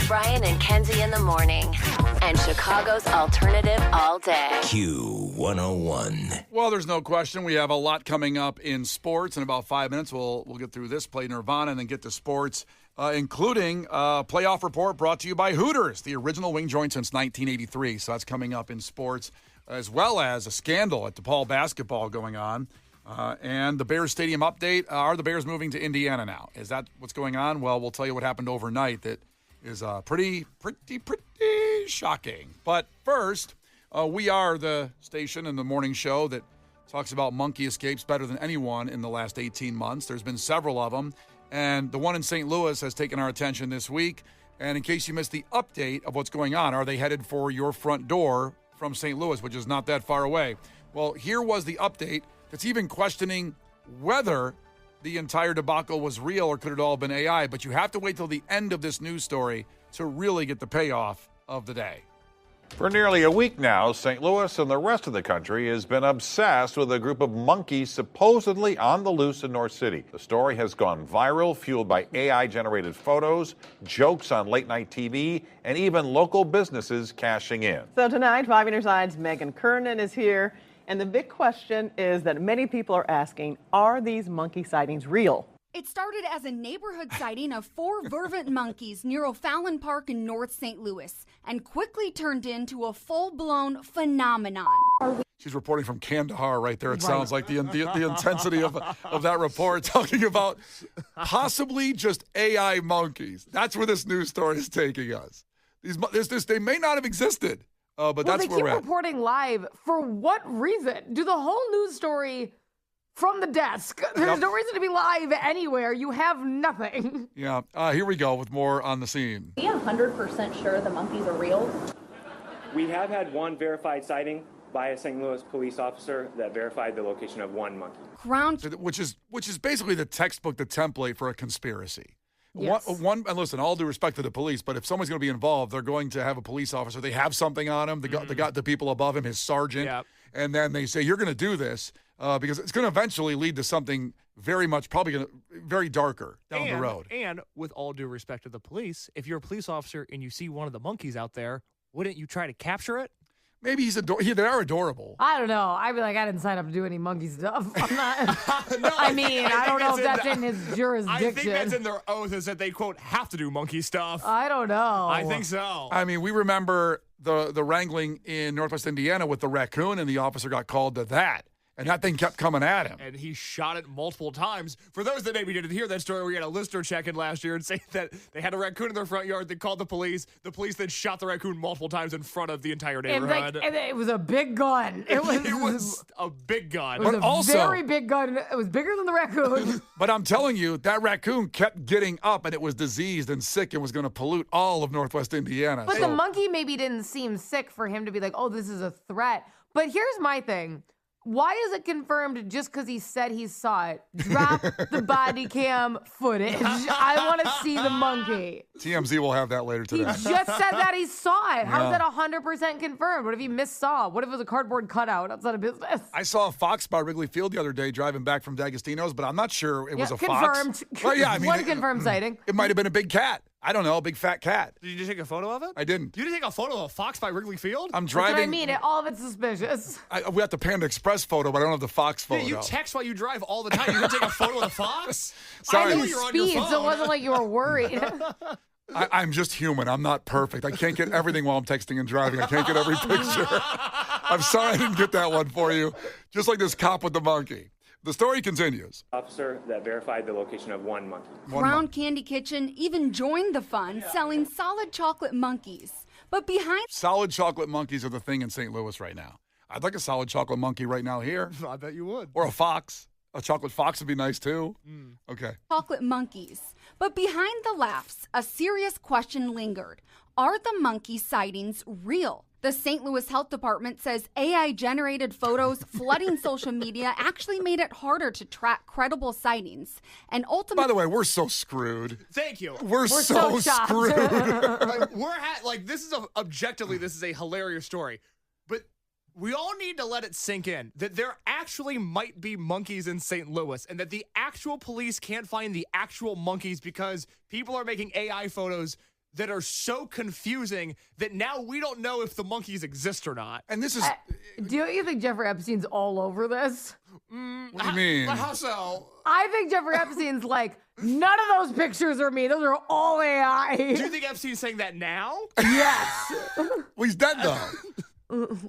Brian and Kenzie in the morning. And Chicago's alternative all day. Q101. Well, there's no question. We have a lot coming up in sports. In about 5 minutes, we'll get through this, play Nirvana, and then get to sports, including a playoff report brought to you by Hooters, the original wing joint since 1983. So that's coming up in sports, as well as a scandal at DePaul basketball going on. And the Bears Stadium update. Are the Bears moving to Indiana now? Is that what's going on? Well, we'll tell you what happened overnight that is pretty shocking. But first, we are the station and the morning show that talks about monkey escapes better than anyone in the last 18 months. There's been several of them. And the one in St. Louis has taken our attention this week. And in case you missed the update of what's going on, are they headed for your front door from St. Louis, which is not that far away? Well, here was the update that's even questioning whether the entire debacle was real or could it all have been AI. But you have to wait till the end of this news story to really get the payoff of the day. For nearly a week now, St. Louis and the rest of the country has been obsessed with a group of monkeys supposedly on the loose in North City. The story has gone viral, fueled by AI-generated photos, jokes on late-night TV, and even local businesses cashing in. So tonight, 5 News Live's Megan Kernan is here. And the big question is that many people are asking, are these monkey sightings real? It started as a neighborhood sighting of 4 vervant monkeys near O'Fallon Park in North St. Louis and quickly turned into a full-blown phenomenon. She's reporting from Kandahar right there. It sounds like the intensity of that report, talking about possibly just AI monkeys. That's where this news story is taking us. They may not have existed. But that's where we're at. They keep reporting live. For what reason? Do the whole news story from the desk. There's no reason to be live anywhere. You have nothing. Yeah. Here we go with more on the scene. Are you 100% sure the monkeys are real? We have had one verified sighting by a St. Louis police officer that verified the location of one monkey. Which is basically the textbook, the template for a conspiracy. Yes. And listen, all due respect to the police, but if someone's going to be involved, they're going to have a police officer. They have something on him. They got the people above him, his sergeant. Yep. And then they say, you're going to do this because it's going to eventually lead to something very darker down the road. And with all due respect to the police, if you're a police officer and you see one of the monkeys out there, wouldn't you try to capture it? Maybe they are adorable. I don't know. I'd be like, I didn't sign up to do any monkey stuff. I'm not. No, I don't know if that's in his jurisdiction. I think that's in their oath is that they, quote, have to do monkey stuff. I don't know. I think so. I mean, we remember the wrangling in Northwest Indiana with the raccoon, and the officer got called to that. And that thing kept coming at him. And he shot it multiple times. For those that maybe didn't hear that story, we had a listener check in last year and say that they had a raccoon in their front yard. They called the police. The police then shot the raccoon multiple times in front of the entire neighborhood. And it was a big gun. It was a big gun. It was a very big gun. It was bigger than the raccoon. But I'm telling you, that raccoon kept getting up, and it was diseased and sick and was going to pollute all of Northwest Indiana. But the monkey maybe didn't seem sick for him to be like, oh, this is a threat. But here's my thing. Why is it confirmed just because he said he saw it? Drop the body cam footage. I want to see the monkey. TMZ will have that later today. He just said that he saw it. How is that 100% confirmed? What if he missaw? What if it was a cardboard cutout outside of business? I saw a fox by Wrigley Field the other day driving back from D'Agostino's, but I'm not sure it was a confirmed. fox. Well, yeah, I mean, one confirmed sighting. It might have been a big cat. I don't know, a big fat cat. Did you just take a photo of it? I didn't. You didn't take a photo of a fox by Wrigley Field? I'm driving. That's what I mean. All of it's suspicious. We have the Panda Express photo, but I don't have the fox photo. Yeah, you text while you drive all the time. You can take a photo of the fox? Sorry. I knew speed, so it wasn't like you were worried. I'm just human. I'm not perfect. I can't get everything while I'm texting and driving. I can't get every picture. I'm sorry I didn't get that one for you. Just like this cop with the monkey. The story continues. Officer that verified the location of one monkey. Crown Candy Kitchen even joined the fun, selling solid chocolate monkeys. But behind solid chocolate monkeys are the thing in St. Louis right now. I'd like a solid chocolate monkey right now here. I bet you would. Or a fox. A chocolate fox would be nice too. Okay. Chocolate monkeys. But behind the laughs, a serious question lingered. Are the monkey sightings real? The St. Louis Health Department says AI-generated photos flooding social media actually made it harder to track credible sightings. And ultimately, by the way, we're so screwed. Thank you. We're so screwed. This is objectively, this is a hilarious story. But we all need to let it sink in that there actually might be monkeys in St. Louis and that the actual police can't find the actual monkeys because people are making AI photos that are so confusing that now we don't know if the monkeys exist or not. And this is. Do you think Jeffrey Epstein's all over this? What do you mean? How so? I think Jeffrey Epstein's like, none of those pictures are me. Those are all AI. Do you think Epstein's saying that now? Yes. Well, he's dead, though.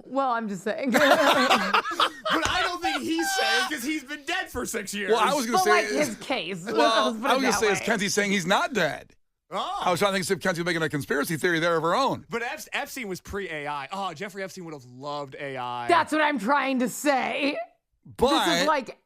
Well, I'm just saying. But I don't think he's saying because he's been dead for 6 years. Well, I was going to say. like his case. Well, I was going to say, is way. Kenzie saying he's not dead? Oh. I was trying to think if Kenzie was making a conspiracy theory there of her own. But Epstein was pre-AI. Oh, Jeffrey Epstein would have loved AI. That's what I'm trying to say. But This is like,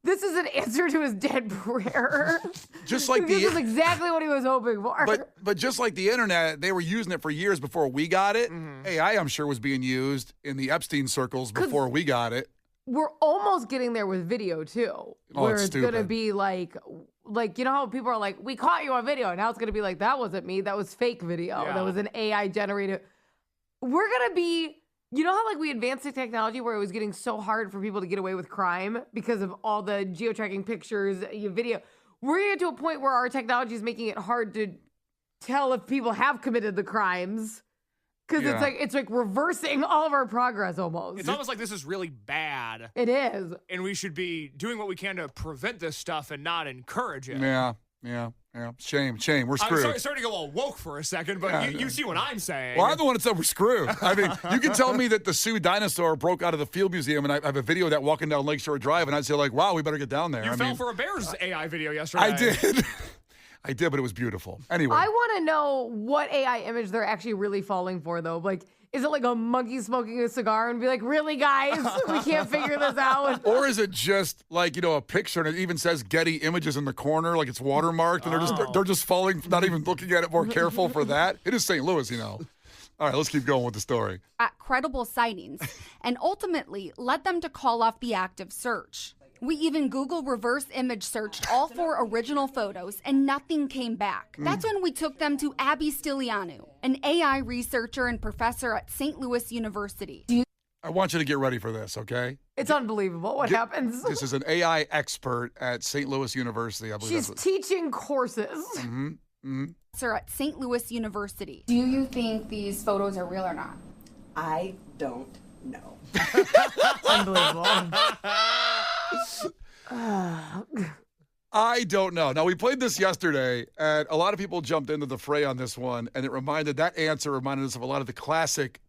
this is an answer to his dead prayer. just like This is the exactly what he was hoping for. but just like the internet, they were using it for years before we got it. Mm-hmm. AI, I'm sure, was being used in the Epstein circles before we got it. We're almost getting there with video too, where it's it's gonna stupid. be like you know how people are like, we caught you on video. Now it's gonna be like, that wasn't me. That was fake video. Yeah. That was an AI generated. We're gonna be. You know how like we advanced the technology where it was getting so hard for people to get away with crime because of all the geotracking pictures, video. We're gonna get to a point where our technology is making it hard to tell if people have committed the crimes. Because Yeah. it's like reversing all of our progress almost. It's almost like this is really bad. It is. And we should be doing what we can to prevent this stuff and not encourage it. Yeah. Shame. We're I'm screwed. sorry to go all woke for a second, but Yeah, you see what I'm saying. Well, I'm the one that said we're screwed. I mean, you can tell me that the Sioux dinosaur broke out of the Field Museum, and I have a video of that walking down Lakeshore Drive, and I'd say, like, wow, we better get down there. You I fell mean, for a Bears AI video yesterday. I did. I did, but it was beautiful. Anyway. I want to know what AI image they're actually really falling for, though. Like, is it like a monkey smoking a cigar and be like, really, guys? We can't figure this out. Or is it just like, a picture and it even says Getty Images in the corner, like it's watermarked, and they're just falling, not even looking at it more careful for that? It is St. Louis, All right, let's keep going with the story. At credible sightings and ultimately led them to call off the active search. We even Google reverse image searched all 4 original photos and nothing came back. That's when we took them to Abby Stilianu, an AI researcher and professor at St. Louis University. I want you to get ready for this, okay? It's unbelievable what happens. This is an AI expert at St. Louis University. I believe She's teaching courses. Professor at St. Louis University. Do you think these photos are real or not? I don't know. Unbelievable. I don't know. Now, we played this yesterday, and a lot of people jumped into the fray on this one, and that answer reminded us of a lot of the classic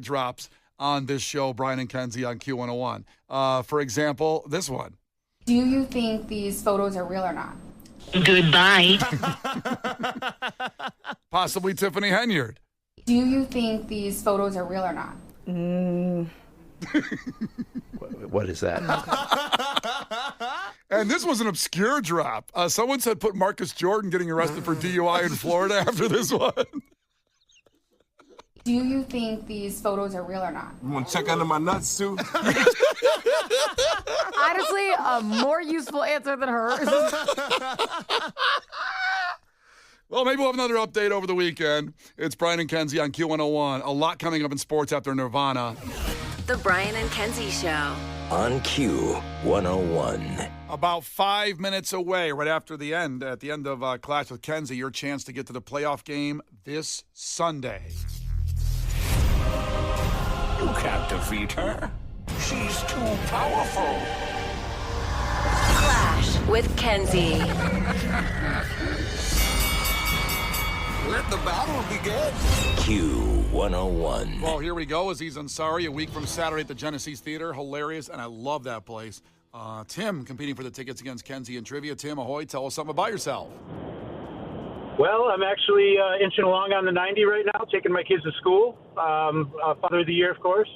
drops on this show, Brian and Kenzie on Q101. For example, this one. Do you think these photos are real or not? Goodbye. Possibly Tiffany Henyard. Do you think these photos are real or not? What is that? And this was an obscure drop. Someone said put Marcus Jordan getting arrested for DUI in Florida after this one. Do you think these photos are real or not? You want to check under my nuts, too? Honestly, a more useful answer than hers. Well, maybe we'll have another update over the weekend. It's Brian and Kenzie on Q101. A lot coming up in sports after Nirvana. The Brian and Kenzie Show. On Q101. About 5 minutes away, right after the end, at the end of Clash with Kenzie, your chance to get to the playoff game this Sunday. You can't defeat her. She's too powerful. Clash with Kenzie. Let the battle begin. Q101. Well, here we go. Aziz Ansari, a week from Saturday at the Genesee Theater. Hilarious, and I love that place. Tim competing for the tickets against Kenzie in trivia. Tim, ahoy, tell us something about yourself. Well, I'm actually inching along on the 90 right now, taking my kids to school. Father of the Year, of course.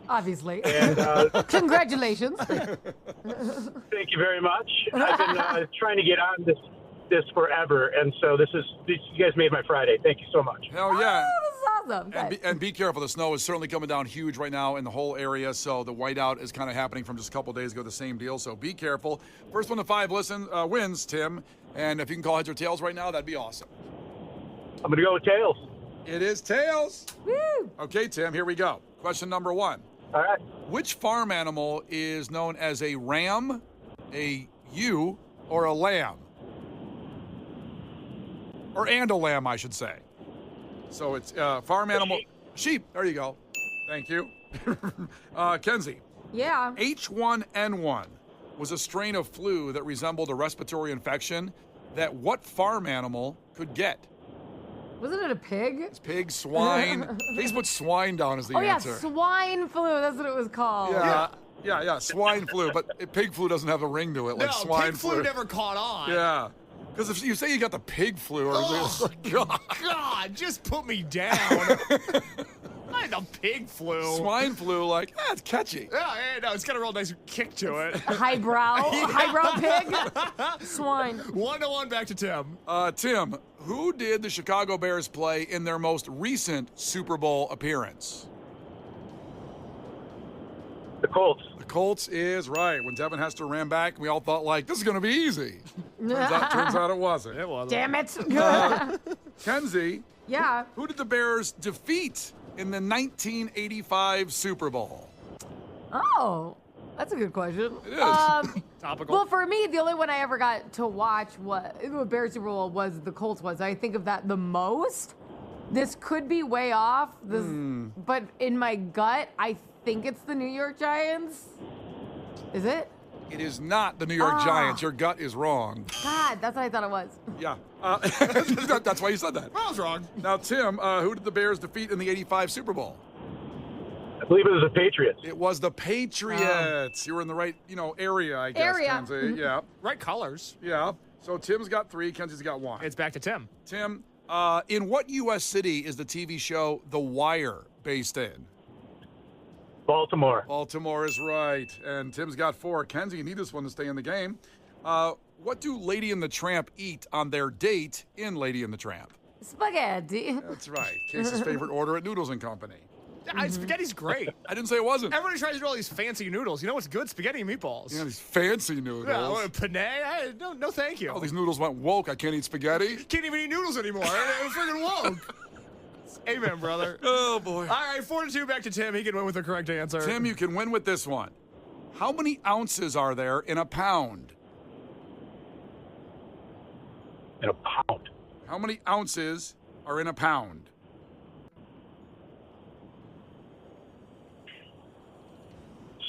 Obviously. And, congratulations. Thank you very much. I've been trying to get on this forever, and so you guys made my Friday. Thank you so much. Hell yeah. Oh, this is awesome. And be careful. The snow is certainly coming down huge right now in the whole area, so the whiteout is kind of happening from just a couple days ago, the same deal, so be careful. First 1 to 5 wins, Tim, and if you can call heads or tails right now, that'd be awesome. I'm going to go with tails. It is tails. Woo. Okay, Tim, here we go. Question number 1. All right. Which farm animal is known as a ram, a ewe, or a lamb? and a lamb, I should say. So it's farm animal. Sheep. There you go. Thank you. Kenzie. Yeah. H1N1 was a strain of flu that resembled a respiratory infection that what farm animal could get? Wasn't it a pig? It's pig, swine. Please put swine down as the answer. Yeah, swine flu. That's what it was called. Yeah, swine flu. But pig flu doesn't have a ring to it like swine pig flu never caught on. Yeah. Because if you say you got the pig flu, God, just put me down. I had the pig flu. Swine flu, it's catchy. Yeah, no, it's got a real nice kick to it. Highbrow pig. Swine. 1-1 back to Tim. Tim, who did the Chicago Bears play in their most recent Super Bowl appearance? The Colts. The Colts is right. When Devin Hester ran back, we all thought, this is going to be easy. Turns out it wasn't. It wasn't. Damn it. Kenzie. Yeah. Who did the Bears defeat in the 1985 Super Bowl? Oh, that's a good question. It is. Topical. Well, for me, the only one I ever got to watch what Bears Super Bowl was the Colts was. I think of that the most. This could be way off, but in my gut, I think it's the New York Giants. Is it? It is not the New York Giants. Your gut is wrong. God, that's what I thought it was. Yeah. That's why you said that. I was wrong. Now, Tim, who did the Bears defeat in the 85 Super Bowl? I believe it was the Patriots. It was the Patriots. You were in the right, area, I guess, Kenzie. Yeah. Right colors. Yeah. So Tim's got 3, Kenzie's got 1. It's back to Tim. Tim, in what U.S. city is the TV show The Wire based in? Baltimore. Baltimore is right. And Tim's got 4. Kenzie, you need this one to stay in the game. What do Lady and the Tramp eat on their date in Lady and the Tramp? Spaghetti. That's right. Case's favorite order at Noodles & Company. Spaghetti's great. I didn't say it wasn't. Everybody tries to do all these fancy noodles. You know what's good? Spaghetti and meatballs. Yeah, these fancy noodles. Yeah, penne? No, thank you. All these noodles went woke. I can't eat spaghetti. Can't even eat noodles anymore. I'm freaking woke. Amen, brother. Oh, boy. All right, 4-2 back to Tim. He can win with the correct answer. Tim, you can win with this one. How many ounces are there in a pound? In a pound. How many ounces are in a pound?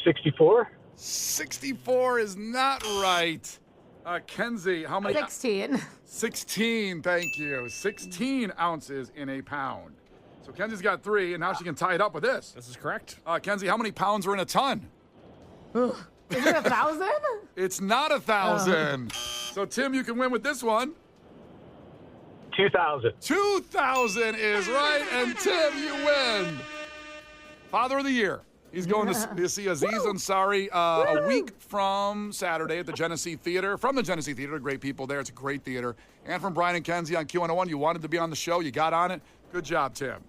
64? 64 is not right. Kenzie, how many? 16. 16, thank you. 16 ounces in a pound. So Kenzie's got 3, and now she can tie it up with this. This is correct. Kenzie, how many pounds are in a ton? Is it 1,000? It's not 1,000. So, Tim, you can win with this one. 2,000. 2,000 is right, and Tim, you win. Father of the Year. He's going to see Aziz Ansari a week from Saturday at the Genesee Theater. From the Genesee Theater, great people there. It's a great theater. And from Brian and Kenzie on Q101. You wanted to be on the show. You got on it. Good job, Tim.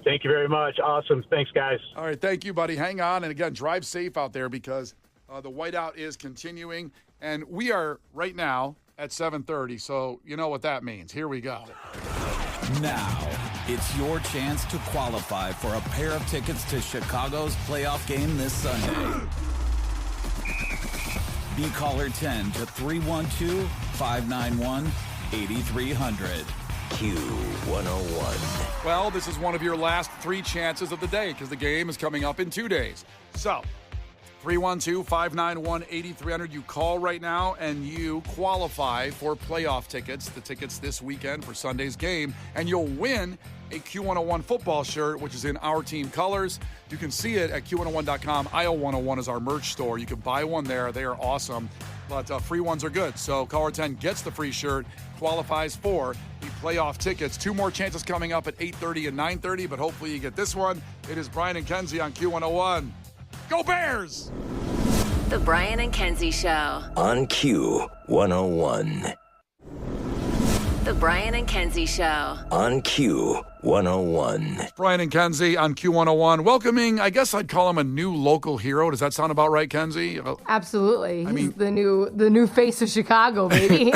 Thank you very much. Awesome. Thanks, guys. All right, thank you, buddy. Hang on. And again, drive safe out there because the whiteout is continuing. And we are right now at 7:30, so you know what that means. Here we go. Now, it's your chance to qualify for a pair of tickets to Chicago's playoff game this Sunday. Be caller 10 to 312-591-8300. Q101. Well, this is one of your last 3 chances of the day because the game is coming up in 2 days. So, 312-591-8300. You call right now and you qualify for playoff tickets, the tickets this weekend for Sunday's game, and you'll win a Q101 football shirt, which is in our team colors. You can see it at Q101.com. Aisle 101 is our merch store. You can buy one there. They are awesome, but free ones are good. So caller 10 gets the free shirt, qualifies for the playoff tickets. 2 more chances coming up at 8:30 and 9:30, but hopefully you get this one. It is Brian and Kenzie on Q101. Go Bears! The Brian and Kenzie Show. On Q101. The Brian and Kenzie Show. On Q101. Brian and Kenzie on Q101. Welcoming, I guess I'd call him a new local hero. Does that sound about right, Kenzie? Absolutely. He's the new face of Chicago, baby.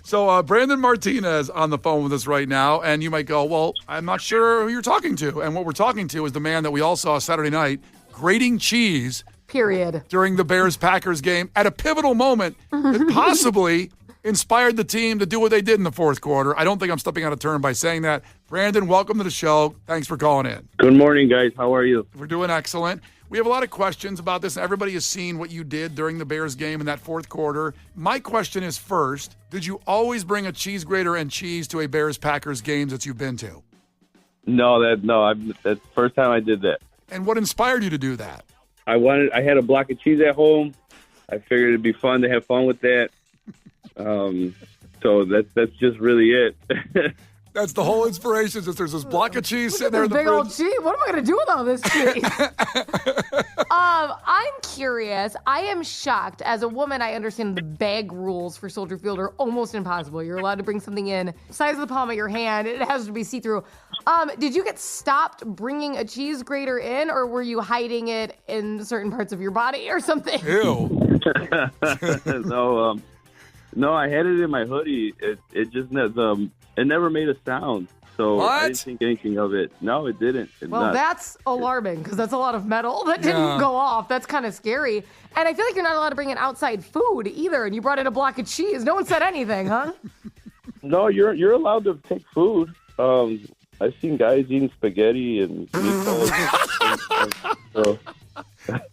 So Brandon Martinez on the phone with us right now. And you might go, well, I'm not sure who you're talking to. And what we're talking to is the man that we all saw Saturday night grating cheese. Period. During the Bears-Packers game at a pivotal moment that possibly inspired the team to do what they did in the fourth quarter. I don't think I'm stepping out of turn by saying that. Brandon, welcome to the show. Thanks for calling in. Good morning, guys. How are you? We're doing excellent. We have a lot of questions about this. Everybody has seen what you did during the Bears game in that fourth quarter. My question is first, did you always bring a cheese grater and cheese to a Bears-Packers game that you've been to? That's the first time I did that. And what inspired you to do that? I had a block of cheese at home. I figured it'd be fun to have fun with that. So that's just really it. That's the whole inspiration. Is there's this block of cheese sitting there in the big fridge. old cheese. What am I going to do with all this cheese? I'm curious. I am shocked. As a woman, I understand the bag rules for Soldier Field are almost impossible. You're allowed to bring something in size of the palm of your hand. It has to be see-through. Did you get stopped bringing a cheese grater in, or were you hiding it in certain parts of your body or something? Ew. No, I had it in my hoodie. It just it never made a sound, so I didn't think anything of it. No, it didn't. That's alarming because that's a lot of metal that didn't go off. That's kind of scary. And I feel like you're not allowed to bring in outside food either. And you brought in a block of cheese. No one said anything, huh? No, you're allowed to take food. I've seen guys eating spaghetti and meatballs. So.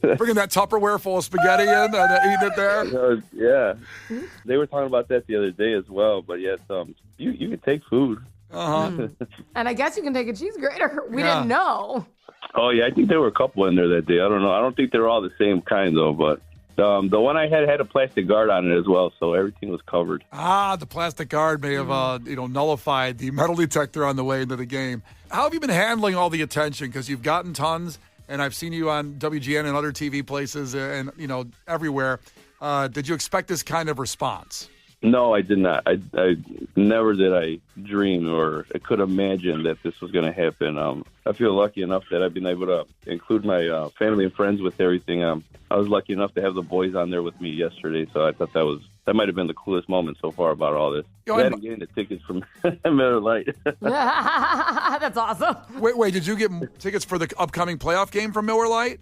Bringing that Tupperware full of spaghetti in and eating it there? Yeah. They were talking about that the other day as well. But yes, you can take food. Uh-huh. And I guess you can take a cheese grater. We didn't know. Oh, yeah. I think there were a couple in there that day. I don't know. I don't think they were all the same kind, though. But the one I had a plastic guard on it as well, so everything was covered. The plastic guard may have nullified the metal detector on the way into the game. How have you been handling all the attention? Because you've gotten tons. And I've seen you on WGN and other TV places and, everywhere. Did you expect this kind of response? No, I did not. I never did I dream or I could imagine that this was going to happen. I feel lucky enough that I've been able to include my family and friends with everything. I was lucky enough to have the boys on there with me yesterday, so I thought that might have been the coolest moment so far about all this. And getting the tickets from Miller Lite. That's awesome. Wait, did you get tickets for the upcoming playoff game from Miller Lite?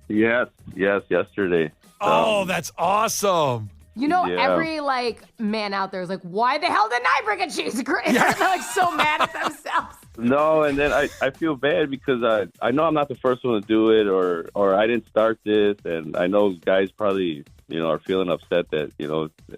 Yes, yesterday. Oh, that's awesome. Every man out there is like, why the hell didn't I bring a cheese grater? Yeah. They're so mad at themselves. No, and then I feel bad because I know I'm not the first one to do it or I didn't start this, and I know guys probably are feeling upset that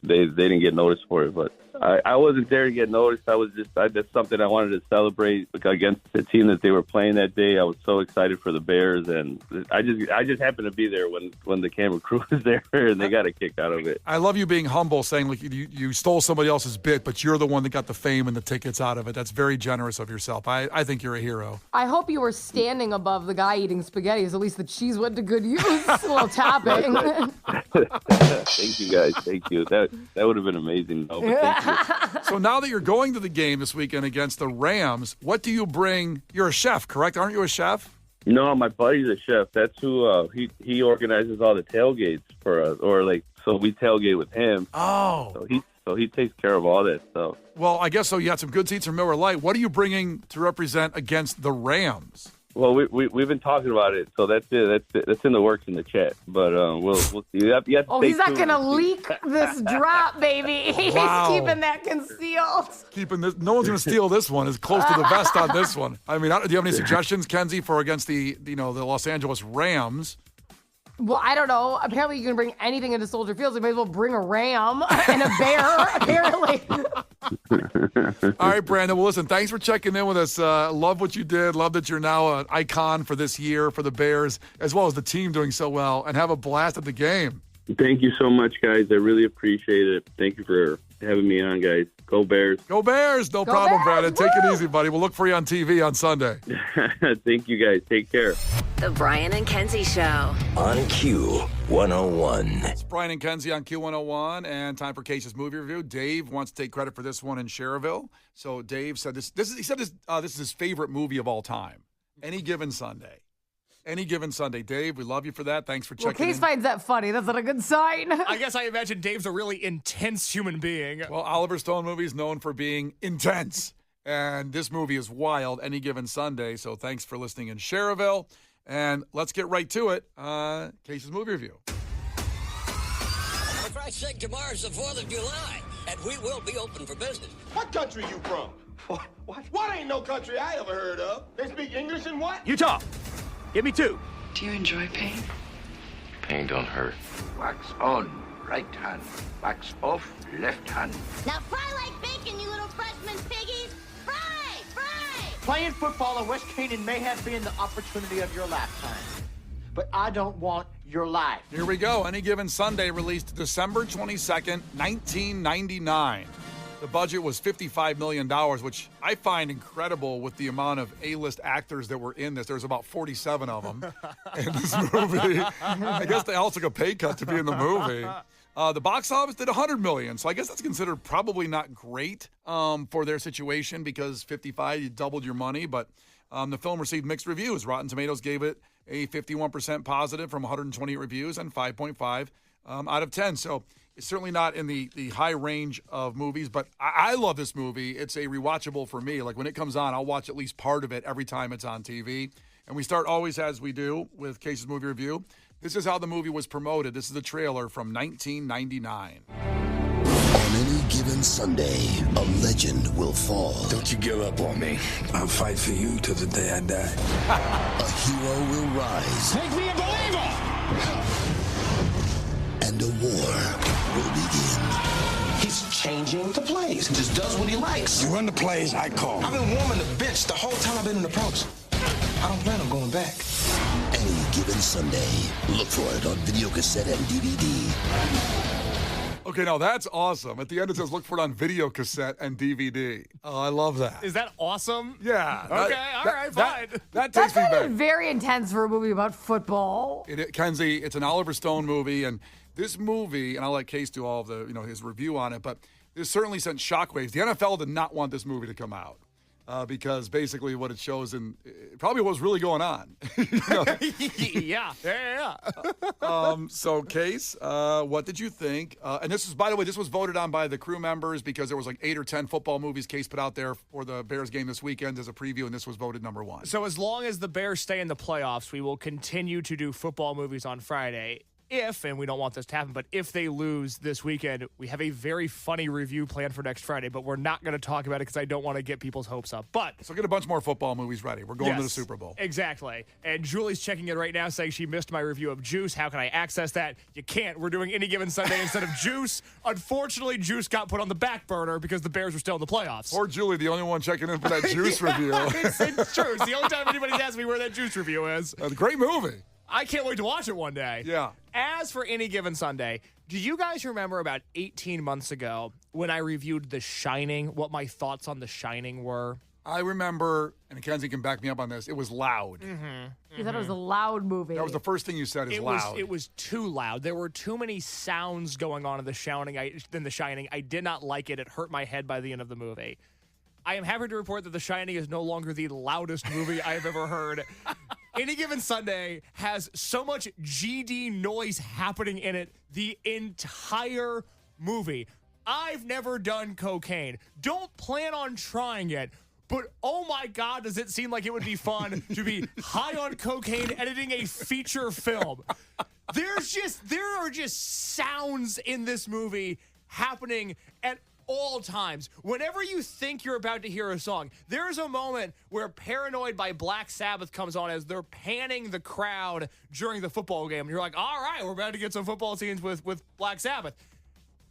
they didn't get noticed for it, but I wasn't there to get noticed. That's something I wanted to celebrate against the team that they were playing that day. I was so excited for the Bears, and I just happened to be there when the camera crew was there, and they got a kick out of it. I love you being humble, saying like you stole somebody else's bit, but you're the one that got the fame and the tickets out of it. That's very generous of yourself. I think you're a hero. I hope you were standing above the guy eating spaghetti, so at least the cheese went to good use. A little topping. Thank you, guys. Thank you. That would have been amazing. No, but thank you. So now that you're going to the game this weekend against the Rams, what do you bring? You're a chef, correct? Aren't you a chef? No, my buddy's a chef. That's who he organizes all the tailgates for us, so we tailgate with him. Oh, so he takes care of all that stuff. Well, I guess so. You had some good seats from Miller Lite. What are you bringing to represent against the Rams? Well, we've been talking about it, so that's it. That's in the works in the chat. But we'll see. You have to he's not going to leak this drop, baby. He's keeping that concealed. Keeping this. No one's going to steal this one. It's close to the vest on this one. I mean, do you have any suggestions, Kenzie, for against the Los Angeles Rams? Well, I don't know. Apparently, you can bring anything into Soldier Field. So you may as well bring a ram and a bear, apparently. All right, Brandon. Well, listen, thanks for checking in with us. Love what you did. Love that you're now an icon for this year for the Bears, as well as the team doing so well, and have a blast at the game. Thank you so much, guys. I really appreciate it. Thank you for having me on, guys. Go Bears. Go Bears. No problem, Brandon. Take it easy, buddy. We'll look for you on TV on Sunday. Thank you, guys. Take care. The Brian and Kenzie Show. On Q101. It's Brian and Kenzie on Q101, and time for Case's movie review. Dave wants to take credit for this one in Cherville. So Dave said this is his favorite movie of all time. Any Given Sunday. Any Given Sunday. Dave, we love you for that. Thanks for checking in. Case finds that funny. That's not a good sign. I guess I imagine Dave's a really intense human being. Well, Oliver Stone movie is known for being intense. And this movie is wild, Any Given Sunday. So thanks for listening in Cherville. And let's get right to it. Case's movie review. For Christ's sake, tomorrow's the 4th of July. and we will be open for business. What country you from? What ain't no country I ever heard of? They speak English and what? Utah. Give me 2. Do you enjoy pain? Pain don't hurt. Wax on, right hand. Wax off, left hand. Now fry like bacon, you little freshman piggies. Fry! Fry! Playing football at West Canaan may have been the opportunity of your lifetime, but I don't want your life. Here we go. Any Given Sunday released December 22nd, 1999. The budget was $55 million, which I find incredible with the amount of A-list actors that were in this. There's about 47 of them in this movie. I guess they all took a pay cut to be in the movie. The box office did $100 million, so I guess that's considered probably not great for their situation because 55, you doubled your money, but the film received mixed reviews. Rotten Tomatoes gave it a 51% positive from 128 reviews and 5.5 out of 10. So it's certainly not in the high range of movies, but I love this movie. It's a rewatchable for me. Like when it comes on, I'll watch at least part of it every time it's on TV. And we start always as we do with Case's Movie Review. This is how the movie was promoted. This is the trailer from 1999. On any given Sunday, a legend will fall. Don't you give up on me. I'll fight for you till the day I die. A hero will rise. Make me a believer! And a war will begin. He's changing the plays. He just does what he likes. You run the plays I call. I've been warming the bench the whole time I've been in the pros. I don't plan on going back. Any Given Sunday. Look for it on video cassette and DVD. Okay, now that's awesome. At the end it says look for it on video cassette and DVD. Oh, I love that. Is that awesome? Yeah. Okay, all right, fine. That That's takes me back. very intense for a movie about football. Kenzie, it's an Oliver Stone movie, and this movie, and I'll let Case do all of the, his review on it, but this certainly sent shockwaves. The NFL did not want this movie to come out because basically what it shows and probably what was really going on. Yeah. So Case, what did you think? And this was, by the way, this was voted on by the crew members because there was like 8 or 10 football movies Case put out there for the Bears game this weekend as a preview, and this was voted number 1. So as long as the Bears stay in the playoffs, we will continue to do football movies on Friday. If, and we don't want this to happen, but if they lose this weekend, we have a very funny review planned for next Friday, but we're not going to talk about it because I don't want to get people's hopes up. But so get a bunch more football movies ready. We're going to the Super Bowl. Exactly. And Julie's checking in right now saying she missed my review of Juice. How can I access that? You can't. We're doing Any Given Sunday instead of Juice. Unfortunately, Juice got put on the back burner because the Bears were still in the playoffs. Poor Julie, the only one checking in for that Juice review. It's true. It's the only time anybody's asked me where that Juice review is. A great movie. I can't wait to watch it one day. Yeah. As for Any Given Sunday, do you guys remember about 18 months ago when I reviewed The Shining, what my thoughts on The Shining were? I remember, and Kenzie can back me up on this, it was loud. You thought it was a loud movie. That was the first thing you said is loud. It was too loud. There were too many sounds going on in The Shining. I did not like it. It hurt my head by the end of the movie. I am happy to report that The Shining is no longer the loudest movie I have ever heard. Any Given Sunday has so much GD noise happening in it the entire movie. I've never done cocaine. Don't plan on trying it. But oh my God, does it seem like it would be fun to be high on cocaine editing a feature film. There are just sounds in this movie happening at all times. Whenever you think you're about to hear a song, there's a moment where Paranoid by Black Sabbath comes on as they're panning the crowd during the football game. And you're like, all right, we're about to get some football scenes with Black Sabbath.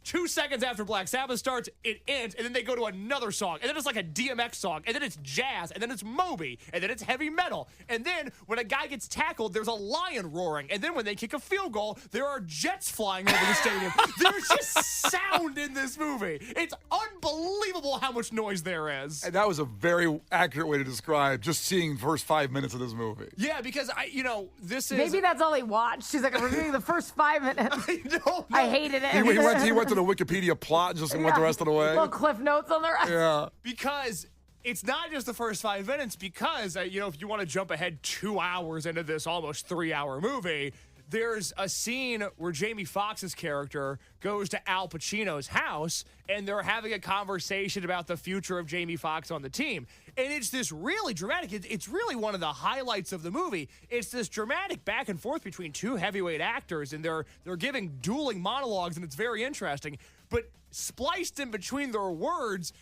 2 seconds after Black Sabbath starts, it ends, and then they go to another song, and then it's like a DMX song, and then it's jazz, and then it's Moby, and then it's heavy metal, and then when a guy gets tackled, there's a lion roaring, and then when they kick a field goal, there are jets flying over the stadium. There's just sound in this movie. It's unbelievable how much noise there is. And that was a very accurate way to describe just seeing the first 5 minutes of this movie. Yeah, because this is... Maybe that's all he watched. She's like, I'm reviewing the first 5 minutes. I hated it. He went to the Wikipedia plot and just went the rest of the way. Little cliff notes on the rest. Yeah. Because it's not just the first 5 minutes, because, if you want to jump ahead 2 hours into this almost 3-hour movie, there's a scene where Jamie Foxx's character goes to Al Pacino's house, and they're having a conversation about the future of Jamie Foxx on the team. And it's this really dramatic, it's really one of the highlights of the movie. It's this dramatic back and forth between two heavyweight actors, and they're giving dueling monologues, and it's very interesting. but spliced in between their words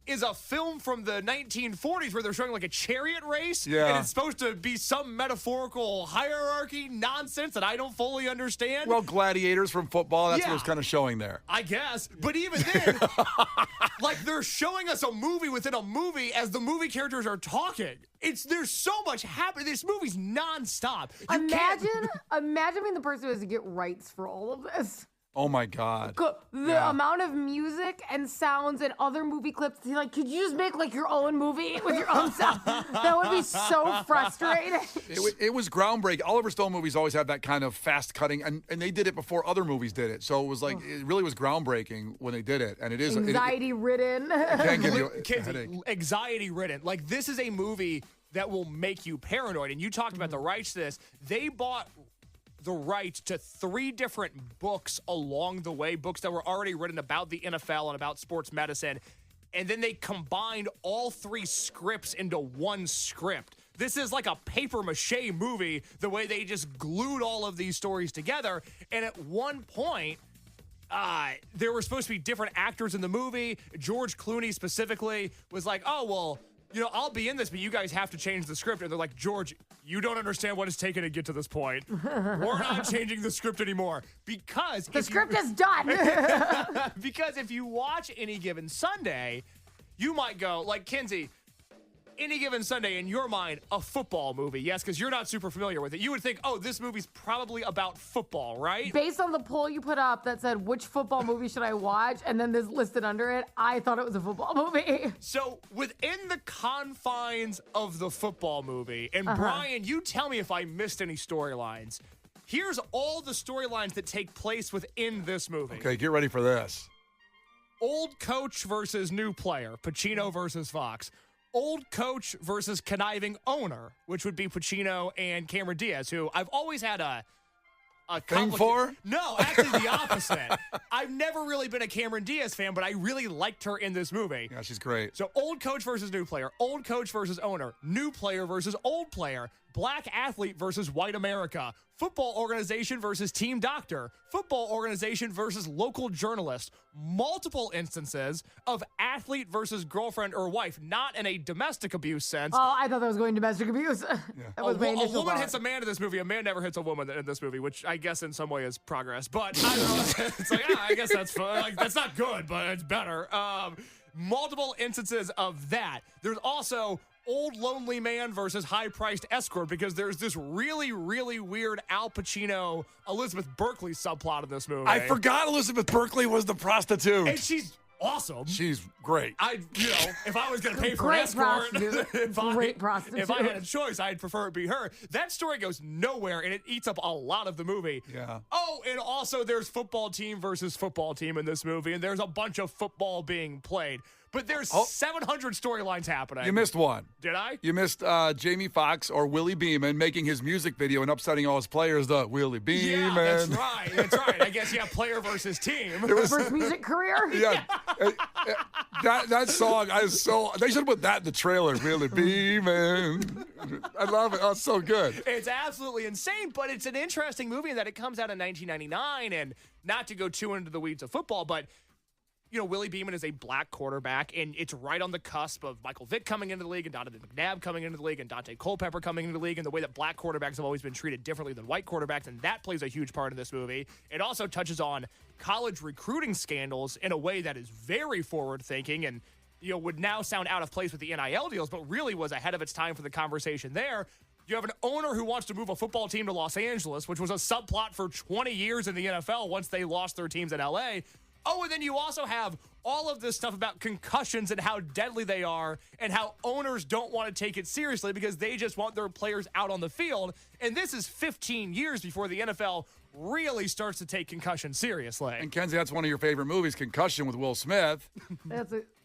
is a film from the 1940s where they're showing like a chariot race. Yeah. And it's supposed to be some metaphorical hierarchy nonsense that I don't fully understand. Well, gladiators from football, that's Yeah. what it's kind of showing there. I guess. But even then, like they're showing us a movie within a movie as the movie characters are talking. There's so much happening. This movie's nonstop. Imagine being the person who has to get rights for all of this. Oh, my God. The amount of music and sounds and other movie clips. Like, could you just make like your own movie with your own sound? That would be so frustrating. It was groundbreaking. Oliver Stone movies always have that kind of fast cutting, and they did it before other movies did it. So it was like, it really was groundbreaking when they did it. And it is anxiety-ridden. It can give you a Kenzie, headache. anxiety-ridden. Like, this is a movie that will make you paranoid. And you talked about the rights to this. They bought the rights to 3 different books along the way, books that were already written about the NFL and about sports medicine. And then they combined all 3 scripts into one script. This is like a papier-mâché movie, the way they just glued all of these stories together. And at one point, there were supposed to be different actors in the movie. George Clooney specifically was like, oh, well, I'll be in this, but you guys have to change the script. And they're like, George, you don't understand what it's taken to get to this point. We're not changing the script anymore. Because the script is done. Because if you watch Any Given Sunday, you might go, like, Kenzie, Any Given Sunday, in your mind, a football movie. Yes, because you're not super familiar with it. You would think, oh, this movie's probably about football, right? Based on the poll you put up that said, which football movie should I watch? And then this listed under it, I thought it was a football movie. So within the confines of the football movie, and Brian, you tell me if I missed any storylines. Here's all the storylines that take place within this movie. Okay, get ready for this. Old coach versus new player, Pacino versus Fox. Old coach versus conniving owner, which would be Pacino and Cameron Diaz, who I've always had a thing for? No, actually the opposite. I've never really been a Cameron Diaz fan, but I really liked her in this movie. Yeah, she's great. So old coach versus new player, old coach versus owner, new player versus old player, black athlete versus white America, football organization versus team doctor, football organization versus local journalist, multiple instances of athlete versus girlfriend or wife, not in a domestic abuse sense. Oh, I thought that was going domestic abuse. That was my a initial woman thought. hits a man in this movie. A man never hits a woman in this movie, which I guess in some way is progress. But I don't know. It's like, I guess that's fun. Like, that's not good, but it's better. Multiple instances of that. There's also old lonely man versus high-priced escort, because there's this really, really weird Al Pacino, Elizabeth Berkley subplot in this movie. I forgot Elizabeth Berkley was the prostitute. And she's awesome. She's great. If I was going to pay for an escort, if I had a choice, I'd prefer it be her. That story goes nowhere, and it eats up a lot of the movie. Yeah. Oh, and also there's football team versus football team in this movie, and there's a bunch of football being played. But there's 700 storylines happening. You missed one. Did I? You missed Jamie Foxx or Willie Beeman making his music video and upsetting all his players. The Willie Beeman. Yeah, that's right. That's right. I guess, player versus team. First music career? Yeah. That song, they should have put that in the trailer. Willie Beeman. I love it. Oh, it's so good. It's absolutely insane, but it's an interesting movie in that it comes out in 1999, and not to go too into the weeds of football, but Willie Beeman is a black quarterback, and it's right on the cusp of Michael Vick coming into the league and Donovan McNabb coming into the league and Dante Culpepper coming into the league, and the way that black quarterbacks have always been treated differently than white quarterbacks, and that plays a huge part in this movie. It also touches on college recruiting scandals in a way that is very forward-thinking and would now sound out of place with the NIL deals, but really was ahead of its time for the conversation there. You have an owner who wants to move a football team to Los Angeles, which was a subplot for 20 years in the NFL once they lost their teams in LA. Oh, and then you also have all of this stuff about concussions and how deadly they are and how owners don't want to take it seriously because they just want their players out on the field. And this is 15 years before the NFL really starts to take concussion seriously. And Kenzie, that's one of your favorite movies, Concussion with Will Smith.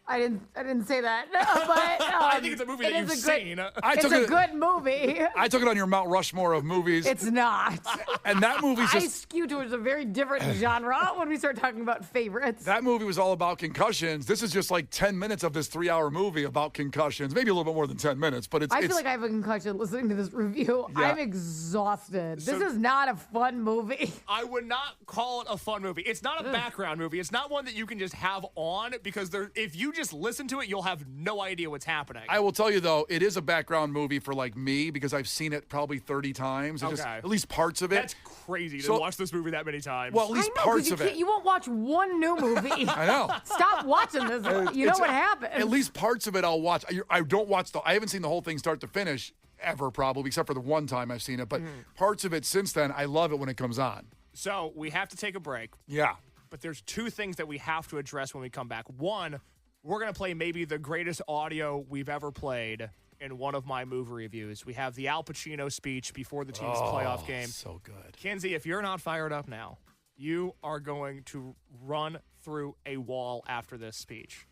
I didn't say that. But I think it's a movie that you've seen. It's a good movie. I took it on your Mount Rushmore of movies. It's not. And that movie's I just... skew towards a very different genre when we start talking about favorites. That movie was all about concussions. This is just like 10 minutes of this 3-hour movie about concussions. Maybe a little bit more than 10 minutes, but I feel like I have a concussion listening to this review. Yeah. I'm exhausted. So- this is not a fun movie. I would not call it a fun movie. It's not a background movie. It's not one that you can just have on because if you just listen to it, you'll have no idea what's happening. I will tell you, though, it is a background movie for, like, me because I've seen it probably 30 times. Just, at least parts of it. That's crazy to watch this movie that many times. Well, at least I know, parts of it. You won't watch one new movie. I know. Stop watching this. You know what happens. At least parts of it I'll watch. I don't watch I haven't seen the whole thing start to finish ever, probably, except for the one time I've seen it. But parts of it since then, I love it when it comes on. So we have to take a break. Yeah. But there's two things that we have to address when we come back. One, we're going to play maybe the greatest audio we've ever played in one of my movie reviews. We have the Al Pacino speech before the team's playoff game. So good. Kenzie, if you're not fired up now, you are going to run through a wall after this speech.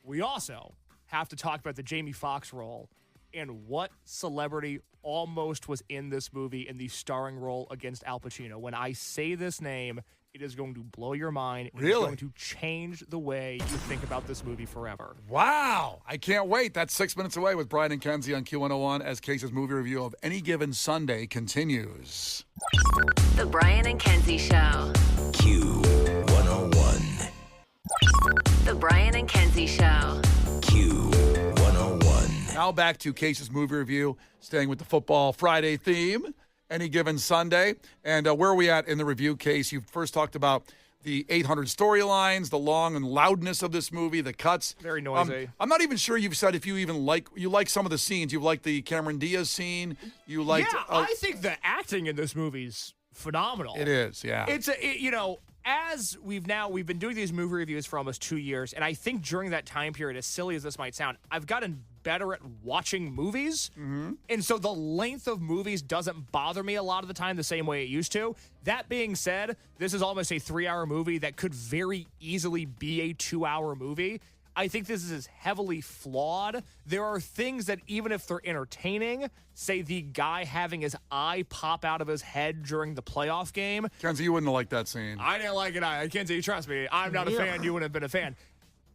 We also have to talk about the Jamie Foxx role and what celebrity almost was in this movie in the starring role against Al Pacino. When I say this name, it is going to blow your mind. It is going to change the way you think about this movie forever. Wow. I can't wait. That's 6 minutes away with Brian and Kenzie on Q101 as Case's movie review of Any Given Sunday continues. The Brian and Kenzie Show. Q101. The Brian and Kenzie Show. Q101. Now back to Case's movie review, staying with the Football Friday theme. Any Given Sunday. And where are we at in the review, Case? You first talked about the 800 storylines, the long and loudness of this movie, the cuts. Very noisy. I'm not even sure you've said if you even like some of the scenes. You like the Cameron Diaz scene. You like. Yeah, I think the acting in this movie's phenomenal. It is, yeah. As we've been doing these movie reviews for almost 2 years, and I think during that time period, as silly as this might sound, I've gotten better at watching movies. Mm-hmm. And so the length of movies doesn't bother me a lot of the time the same way it used to. That being said, this is almost a 3-hour movie that could very easily be a 2-hour movie. I think this is heavily flawed. There are things that even if they're entertaining, say the guy having his eye pop out of his head during the playoff game. Kenzie, you wouldn't have liked that scene. I didn't like it. I can't say you trust me. I'm not a fan. You wouldn't have been a fan.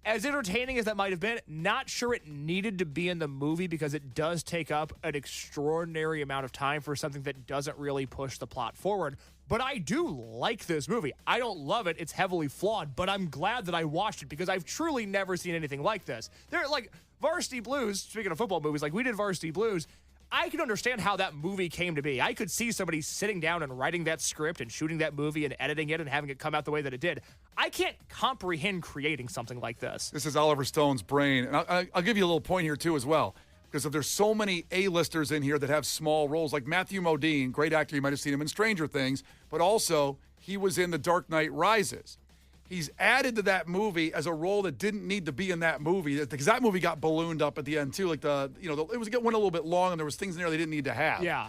As entertaining as that might have been, not sure it needed to be in the movie because it does take up an extraordinary amount of time for something that doesn't really push the plot forward. But I do like this movie. I don't love it. It's heavily flawed, but I'm glad that I watched it because I've truly never seen anything like this. They're like Varsity Blues, speaking of football movies, like we did Varsity Blues. I can understand how that movie came to be. I could see somebody sitting down and writing that script and shooting that movie and editing it and having it come out the way that it did. I can't comprehend creating something like this. This is Oliver Stone's brain. And I'll give you a little point here, too, as well. Because if there's so many A-listers in here that have small roles, like Matthew Modine, great actor, you might have seen him in Stranger Things, but also he was in The Dark Knight Rises. He's added to that movie as a role that didn't need to be in that movie because that movie got ballooned up at the end too. Like it went a little bit long and there was things in there they didn't need to have. Yeah.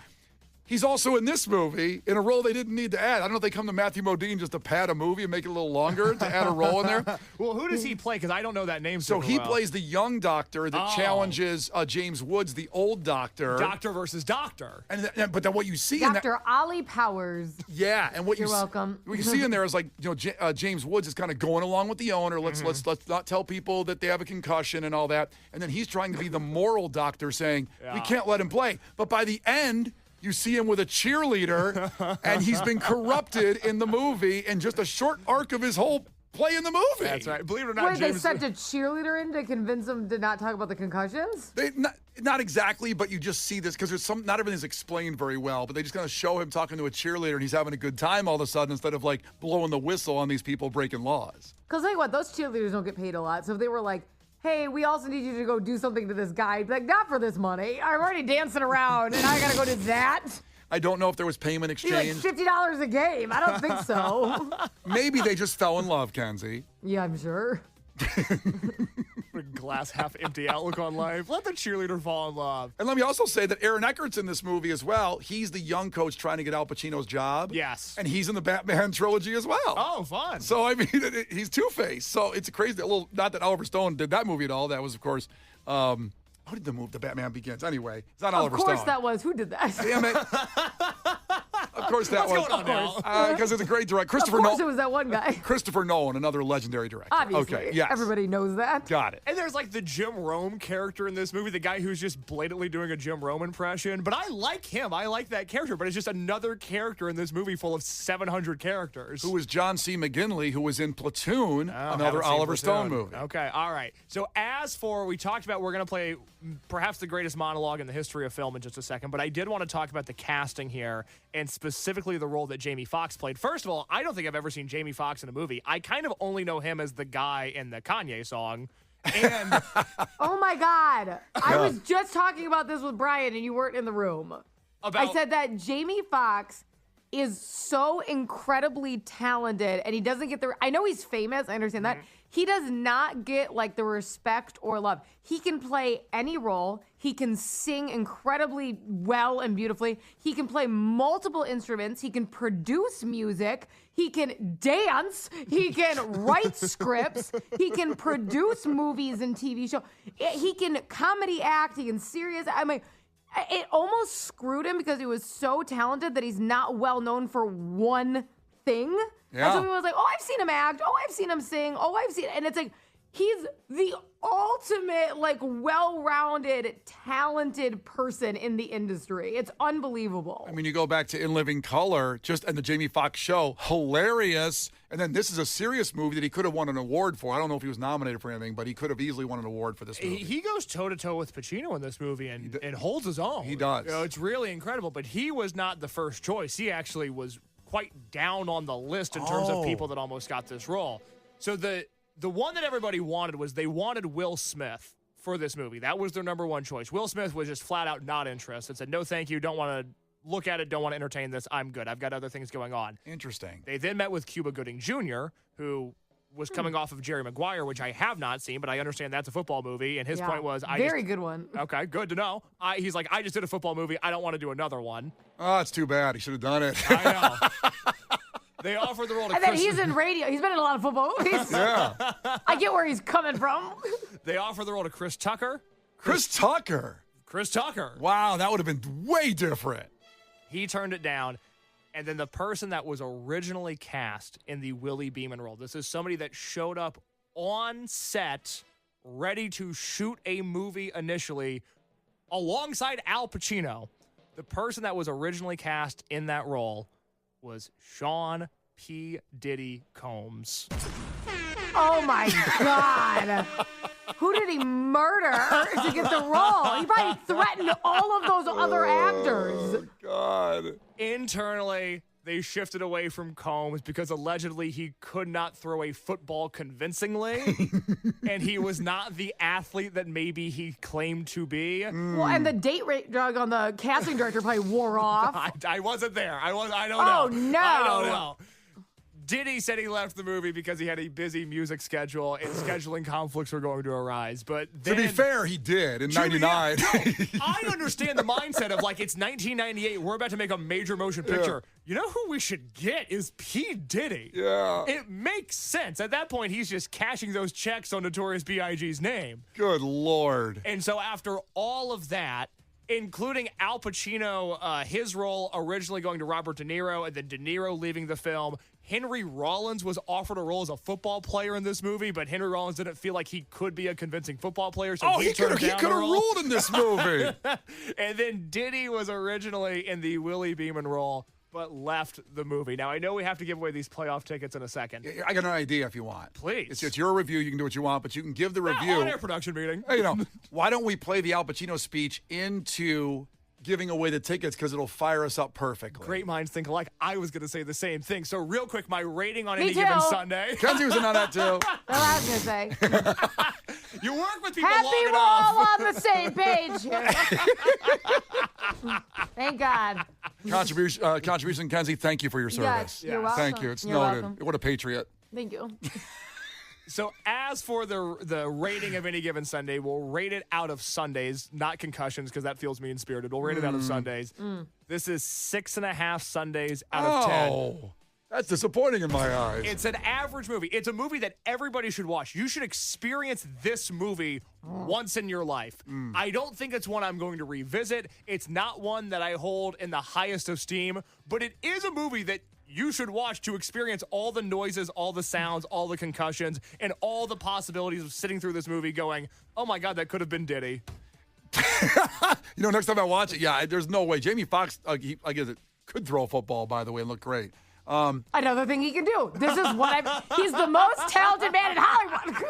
He's also in this movie in a role they didn't need to add. I don't know if they come to Matthew Modine just to pad a movie and make it a little longer to add a role in there. Well, who does he play? Because I don't know that name. So he plays the young doctor that challenges James Woods, the old doctor. Doctor versus doctor. But then what you see Dr. Ollie Powers. Yeah, and what You're welcome. What you see in there is like James Woods is kind of going along with the owner. Let's not tell people that they have a concussion and all that. And then he's trying to be the moral doctor, saying we can't let him play. But by the end, you see him with a cheerleader, and he's been corrupted in the movie in just a short arc of his whole play in the movie. That's right. Believe it or not, Wait, they sent a cheerleader in to convince him to not talk about the concussions? Not exactly, but you just see this because not everything's explained very well, but they just kind of show him talking to a cheerleader and he's having a good time all of a sudden instead of like blowing the whistle on these people breaking laws. Because tell you what, those cheerleaders don't get paid a lot. So if they were like, hey, we also need you to go do something to this guy, like, not for this money. I'm already dancing around and I got to go do that. I don't know if there was payment exchange. Like $50 a game. I don't think so. Maybe they just fell in love, Kenzie. Yeah, I'm sure. glass half empty outlook on life. Let the cheerleader fall in love. And let me also say that Aaron Eckert's in this movie as well. He's the young coach trying to get Al Pacino's job. Yes. And he's in the Batman trilogy as well. Oh, fun. So, I mean, he's Two-Face. So it's crazy. Not that Oliver Stone did that movie at all. That was, of course, who did the Batman Begins? Anyway, it's not Oliver Stone. Of course that was. Who did that? Damn it. Of course that was. What's going on now? Because it's a great director. Of course it was that one guy. Christopher Nolan, another legendary director. Obviously. Okay, yes. Everybody knows that. Got it. And there's like the Jim Rome character in this movie, the guy who's just blatantly doing a Jim Rome impression. But I like him. I like that character. But it's just another character in this movie full of 700 characters. Who was John C. McGinley, who was in Platoon, another Oliver Stone movie. Okay, all right. So as for, we talked about, we're going to play perhaps the greatest monologue in the history of film in just a second. But I did want to talk about the casting here, and specifically the role that Jamie Foxx played. First of all, I don't think I've ever seen Jamie Foxx in a movie. I kind of only know him as the guy in the Kanye song. And oh my God. I was just talking about this with Brian and you weren't in the room. I said that Jamie Foxx is so incredibly talented and he doesn't get I know he's famous, I understand that. He does not get like the respect or love. He can play any role. He can sing incredibly well and beautifully. He can play multiple instruments. He can produce music. He can dance. He can write scripts. He can produce movies and TV shows. He can comedy act. He can serious. I mean, it almost screwed him because he was so talented that he's not well known for one thing. Yeah. And so he was like, oh, I've seen him act. Oh, I've seen him sing. Oh, I've seen, and it's like, he's the ultimate, like, well-rounded, talented person in the industry. It's unbelievable. I mean, you go back to In Living Color, and the Jamie Foxx show, hilarious. And then this is a serious movie that he could have won an award for. I don't know if he was nominated for anything, but he could have easily won an award for this movie. He goes toe-to-toe with Pacino in this movie and holds his own. He does. You know, it's really incredible, but he was not the first choice. He actually was quite down on the list in terms of people that almost got this role. So the one that everybody wanted was they wanted Will Smith for this movie. That was their number one choice. Will Smith was just flat out not interested. Said, no, thank you. Don't want to look at it. Don't want to entertain this. I'm good. I've got other things going on. Interesting. They then met with Cuba Gooding Jr., who was coming off of Jerry Maguire, which I have not seen, but I understand that's a football movie. And his point was, very good one. Okay, good to know. He's like, I just did a football movie. I don't want to do another one. Oh, it's too bad. He should have done it. I know. They offered the role to And then he's in radio. He's been in a lot of football movies. Yeah. I get where he's coming from. They offered the role to Chris Tucker. Chris Tucker. Wow, that would have been way different. He turned it down. And then the person that was originally cast in the Willie Beeman role, this is somebody that showed up on set, ready to shoot a movie initially, alongside Al Pacino. The person that was originally cast in that role was Sean P. Diddy Combs. Oh my God. Who did he murder to get the role? He probably threatened all of those other actors. Oh, God. Internally, they shifted away from Combs because allegedly he could not throw a football convincingly, and he was not the athlete that maybe he claimed to be. Well, and the date rape drug on the casting director probably wore off. I wasn't there. I don't know. Oh, no. I don't know. Diddy said he left the movie because he had a busy music schedule and scheduling conflicts were going to arise. But then, to be fair, he did in 99. I understand the mindset of like, it's 1998. We're about to make a major motion picture. You know who we should get is P. Diddy. Yeah. It makes sense. At that point, he's just cashing those checks on Notorious B.I.G.'s name. Good Lord. And so after all of that, including Al Pacino, his role originally going to Robert De Niro, and then De Niro leaving the film. Henry Rollins was offered a role as a football player in this movie, but Henry Rollins didn't feel like he could be a convincing football player, so he could have ruled in this movie. And then Diddy was originally in the Willie Beeman role, but left the movie. Now, I know we have to give away these playoff tickets in a second. I got an idea if you want. Please. It's your review. You can do what you want, but you can give the review. On-air production meeting. Hey, why don't we play the Al Pacino speech into giving away the tickets because it'll fire us up perfectly. Great minds think alike. I was going to say the same thing. So real quick, my rating on any given Sunday. Kenzie was in on that too. That's what I was going to say. You work with people Happy long we're enough. all on the same page here. Thank God. Contribution, Kenzie, thank you for your service. Yes, you're welcome. Thank you. It's You're noted. welcome. What a patriot. Thank you. So as for the rating of any given Sunday, we'll rate it out of Sundays, not concussions, because that feels mean-spirited. We'll rate it out of Sundays. This is 6.5 Sundays out of 10. Oh, that's disappointing in my eyes. It's an average movie. It's a movie that everybody should watch. You should experience this movie once in your life. I don't think it's one I'm going to revisit. It's not one that I hold in the highest esteem, but it is a movie that you should watch to experience all the noises, all the sounds, all the concussions, and all the possibilities of sitting through this movie going, oh my God, that could have been Diddy. Next time I watch it, there's no way. Jamie Foxx, I guess it could throw a football, by the way, and look great. Another thing he can do. This is he's the most talented man in Hollywood.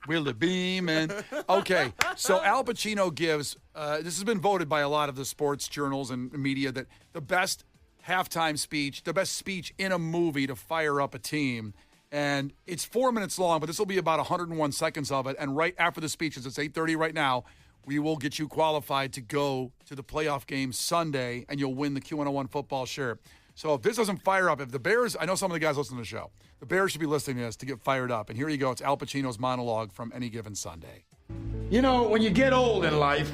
Will it beam? And okay, so Al Pacino gives, this has been voted by a lot of the sports journals and media, that the best halftime speech, the best speech in a movie to fire up a team. And it's 4 minutes long, but this will be about 101 seconds of it. And right after the speech, as it's 8:30 right now, we will get you qualified to go to the playoff game Sunday, and you'll win the Q101 football shirt. So if this doesn't fire up, if the Bears, I know some of the guys listen to the show, the Bears should be listening to this to get fired up. And here you go. It's Al Pacino's monologue from Any Given Sunday. You know, when you get old in life,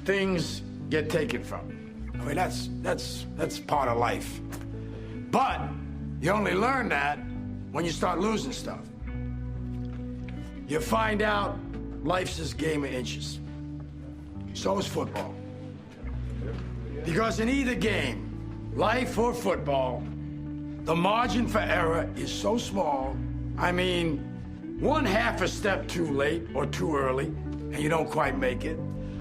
things get taken from you. I mean, that's part of life. But you only learn that when you start losing stuff. You find out life's this game of inches. So is football. Because in either game, life or football, the margin for error is so small. I mean, 1/2 a step too late or too early, and you don't quite make it.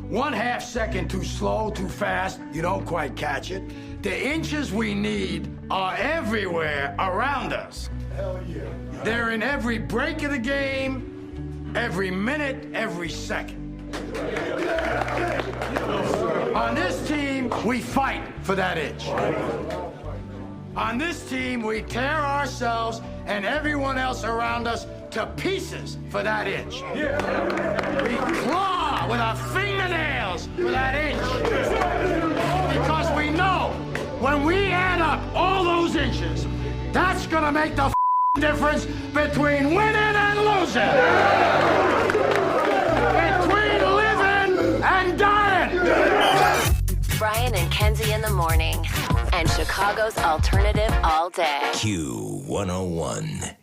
1/2 second too slow, too fast, you don't quite catch it. The inches we need are everywhere around us. Hell yeah. They're in every break of the game, every minute, every second. On this team, we fight for that inch. On this team, we tear ourselves and everyone else around us to pieces for that inch. We claw with our fingernails for that inch. Because we know when we add up all those inches, that's gonna make the difference between winning and losing. Between living and dying. Brian and Kenzie in the morning, and Chicago's alternative all day. Q101.